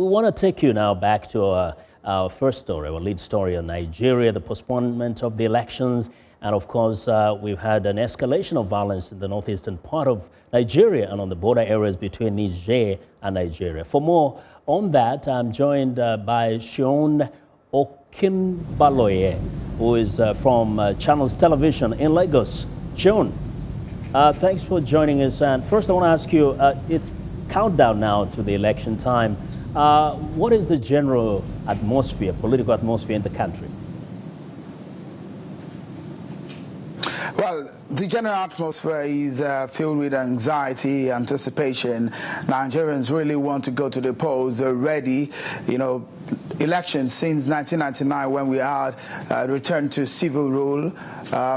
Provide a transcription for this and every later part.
We want to take you now back to our first story, our lead story on Nigeria, the postponement of the elections. And of course, we've had an escalation of violence in the northeastern part of Nigeria and on the border areas between Niger and Nigeria. For more on that, I'm joined by Seun Okinbaloye, who is from Channels Television in Lagos. Seun, thanks for joining us. And first, I want to ask you, it's countdown now to the election time. What is the general atmosphere, political atmosphere in the country? Well, the general atmosphere is filled with anxiety, anticipation. Nigerians really want to go to the polls. They're ready. You know, elections since 1999 when we had returned to civil rule.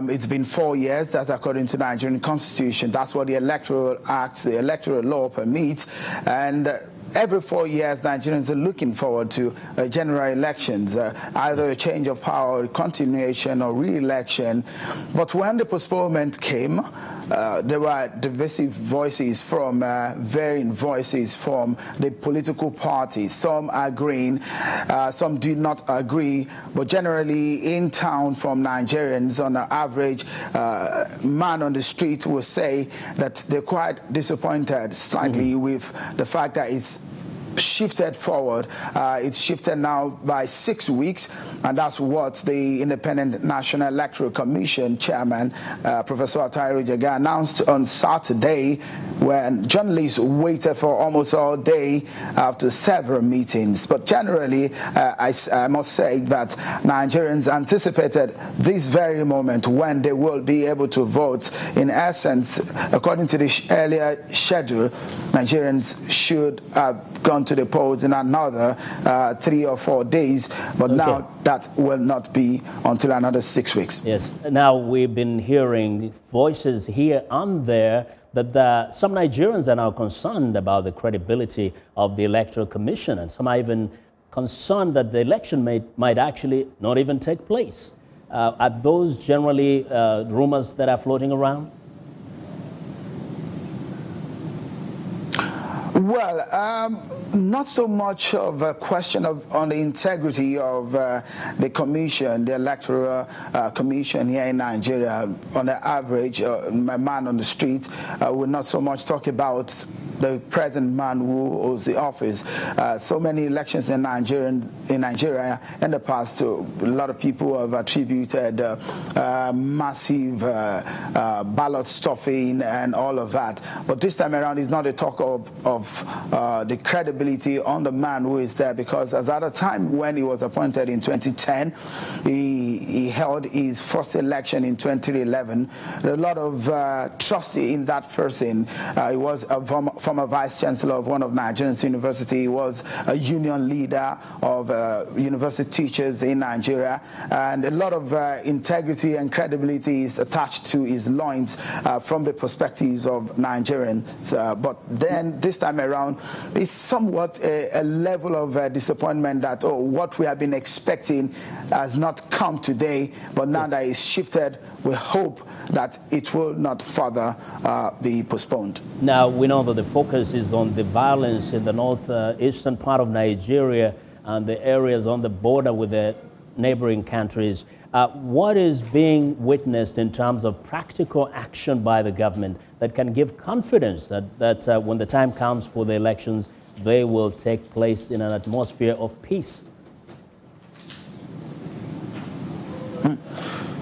It's been 4 years. That's according to the Nigerian Constitution. That's what the Electoral Act, the electoral law permits. And every 4 years, Nigerians are looking forward to general elections, either a change of power, continuation, or re-election. But when the postponement came, there were divisive voices from varying voices from the political parties. Some agreeing, some did not agree. But generally, in town from Nigerians, on the average, man on the street will say that they're quite disappointed slightly with the fact that it's shifted forward. It's shifted now by 6 weeks, and that's what the Independent National Electoral Commission chairman, Professor Atairo Jega, announced on Saturday, when journalists waited for almost all day after several meetings. But generally, I must say that Nigerians anticipated this very moment when they will be able to vote. In essence, according to the earlier schedule, Nigerians should have gone to the polls in another 3 or 4 days, but now that will not be until another 6 weeks. Yes. Now we've been hearing voices here and there that some Nigerians are now concerned about the credibility of the Electoral Commission, and some are even concerned that the election might actually not even take place. Are those generally rumors that are floating around? Well, not so much of a question on the integrity of the commission, the electoral commission here in Nigeria. On the average, my man on the street will not so much talk about the present man who holds the office. So many elections in Nigeria in the past, a lot of people have attributed massive ballot stuffing and all of that. But this time around, it's not a talk of the credibility on the man who is there, because as at a time when he was appointed in 2010, he held his first election in 2011. A lot of trust in that person. He was a former vice chancellor of one of Nigeria's universities. He was a union leader of university teachers in Nigeria, and a lot of integrity and credibility is attached to his loins from the perspectives of Nigerians. But then this time around, it's somewhat a level of disappointment that what we have been expecting has not come today, but now that it's shifted, we hope that it will not further be postponed. Now, we know that the focus is on the violence in the northeastern part of Nigeria and the areas on the border with the neighboring countries. What is being witnessed in terms of practical action by the government that can give confidence that when the time comes for the elections, they will take place in an atmosphere of peace?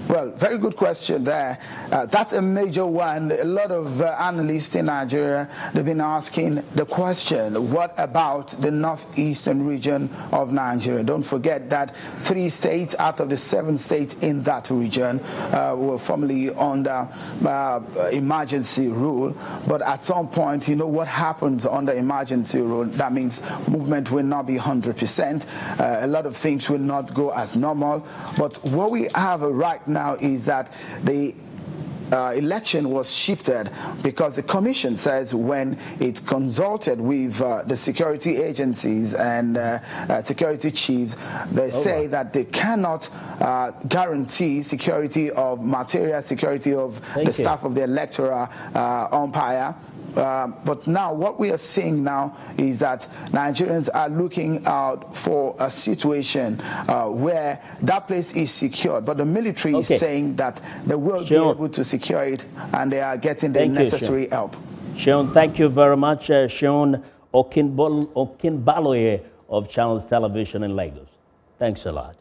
Well, very good question there. That's a major one. A lot of analysts in Nigeria, they've been asking the question, what about the northeastern region of Nigeria? Don't forget that 3 states out of the 7 states in that region were formerly under emergency rule. But at some point, you know what happens under emergency rule? That means movement will not be 100%. A lot of things will not go as normal. But what we have right now is that the election was shifted because the commission says when it consulted with the security agencies and security chiefs, they say that they cannot guarantee security of material security of the staff of the electoral umpire. But now what we are seeing now is that Nigerians are looking out for a situation where that place is secured, but the military is saying that they will be able to secure it and they are getting the necessary help. Seun, thank you very much. Seun Okinbaloye of Channels Television in Lagos. Thanks a lot.